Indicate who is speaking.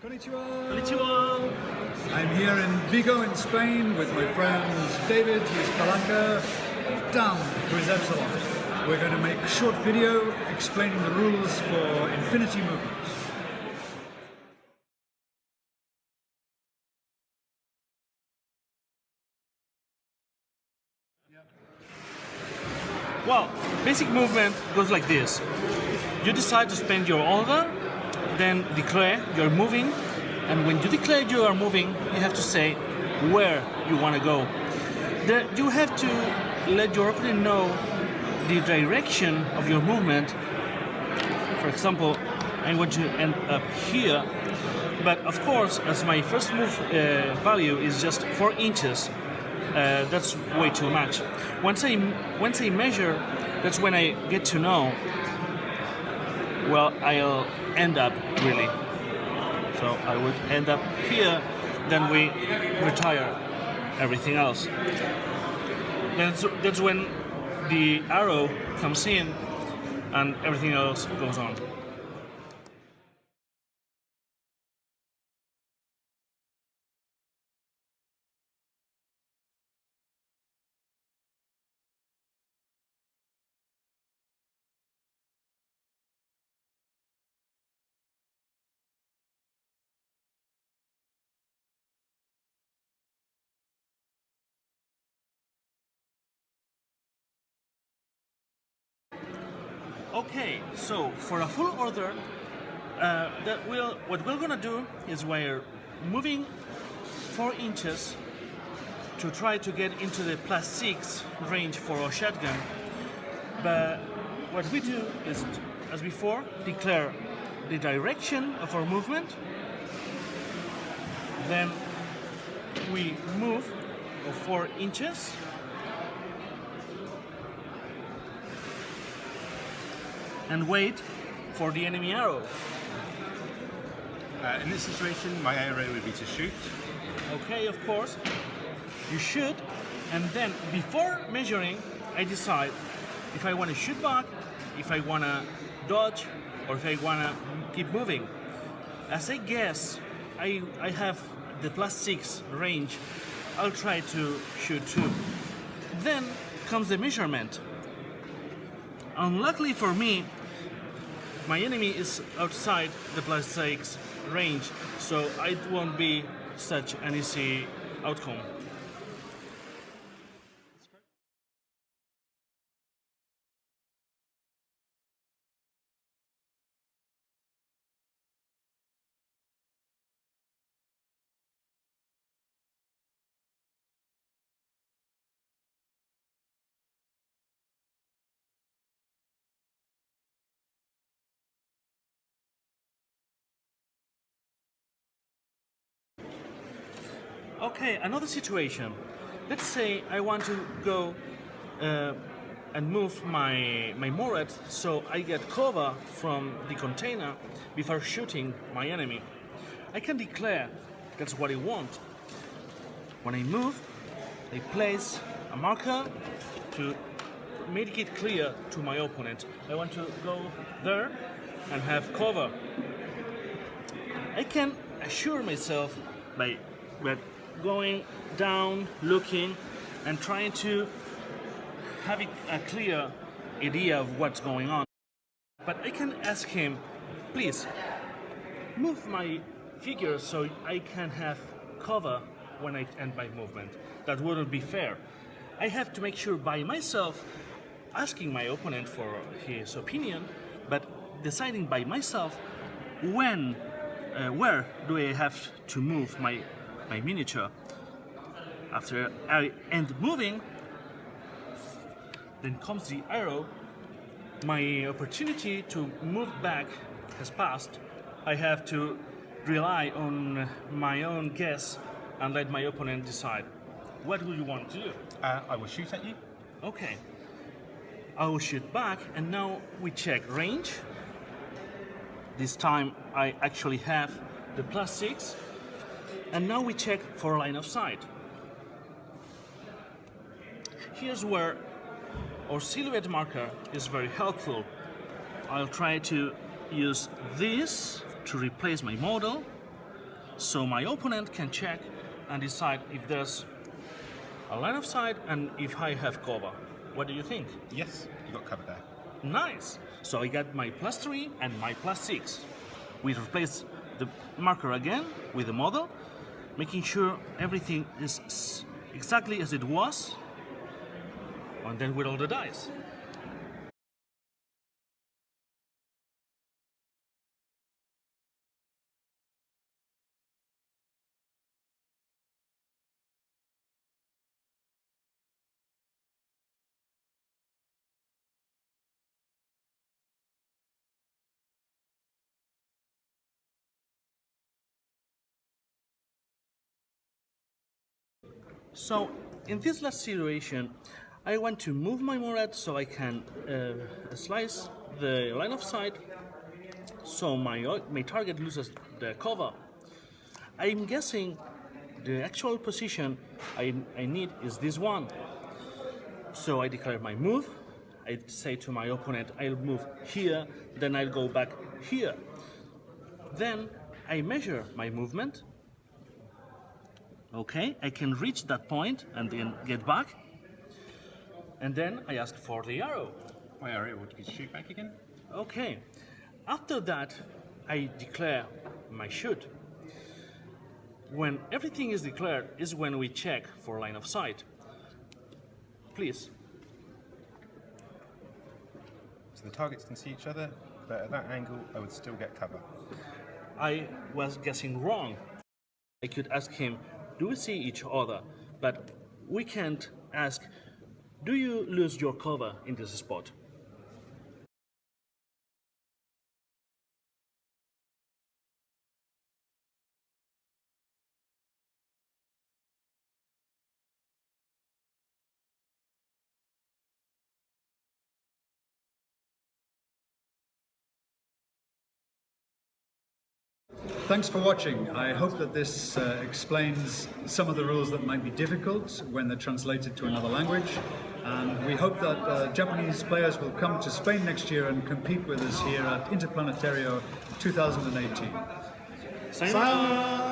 Speaker 1: Konnichiwa.
Speaker 2: Konnichiwa.
Speaker 1: I'm here in Vigo in Spain with my friends David, who's Palanca, and Dan, who is Epsilon. We're going to make a short video explaining the rules for infinity movements.
Speaker 2: Well, basic movement goes like this. You decide to spend your order, then declare you're moving, and when you declare you are moving, you have to say where you want to go. You have to let your opponent know the direction of your movement. For example, I want to end up here, but of course, as my first move value is just 4 inches, that's way too much. Once I measure, that's when I get to know, well, I'll end up really. So I would end up here, then we retire everything else. That's when the arrow comes in and everything else goes on. Okay, so for a full order, what we're gonna do is we're moving 4 inches to try to get into the +6 range for our shotgun. But what we do is, as before, declare the direction of our movement. Then we move 4 inches. And wait for the enemy arrow.
Speaker 3: In this situation, my arrow would be to shoot.
Speaker 2: Okay, of course. You shoot, and then before measuring, I decide if I want to shoot back, if I want to dodge, or if I want to keep moving. As I guess I have the +6 range, I'll try to shoot too. Then comes the measurement. Unluckily for me, my enemy is outside the +6 range, so it won't be such an easy outcome. Okay, another situation. Let's say I want to go and move my Moret so I get cover from the container before shooting my enemy. I can declare that's what I want. When I move, I place a marker to make it clear to my opponent. I want to go there and have cover. I can assure myself by going down, looking, and trying to have a clear idea of what's going on. But I can ask him, please, move my figure so I can have cover when I end my movement. That wouldn't be fair. I have to make sure by myself, asking my opponent for his opinion, but deciding by myself where do I have to move my miniature. After I end moving, then comes the arrow. My opportunity to move back has passed. I have to rely on my own guess and let my opponent decide. What do you want to do?
Speaker 3: I will shoot at you.
Speaker 2: Okay. I will shoot back, and now we check range. This time I actually have the +6. And now we check for line of sight. Here's where our silhouette marker is very helpful. I'll try to use this to replace my model. so my opponent can check and decide if there's a line of sight and if I have cover. What do you think?
Speaker 3: Yes, you got covered there.
Speaker 2: Nice! So I got my +3 and my +6. We replace the marker again with the model, making sure everything is exactly as it was, and then with all the dice. So in this last situation, I want to move my moret so I can slice the line of sight, so my target loses the cover. I'm guessing the actual position I need is this one. So I declare my move. I say to my opponent, I'll move here, then I'll go back here. Then I measure my movement. Okay, I can reach that point and then get back. And then I ask for the arrow.
Speaker 3: My area would be to shoot back again.
Speaker 2: Okay, after that, I declare my shoot. When everything is declared is when we check for line of sight. Please.
Speaker 3: So the targets can see each other, but at that angle, I would still get cover.
Speaker 2: I was guessing wrong. I could ask him, do we see each other? But we can't ask, do you lose your cover in this spot?
Speaker 1: Thanks for watching. I hope that this explains some of the rules that might be difficult when they're translated to another language. And we hope that Japanese players will come to Spain next year and compete with us here at Interplanetario 2018.
Speaker 2: Sayonara!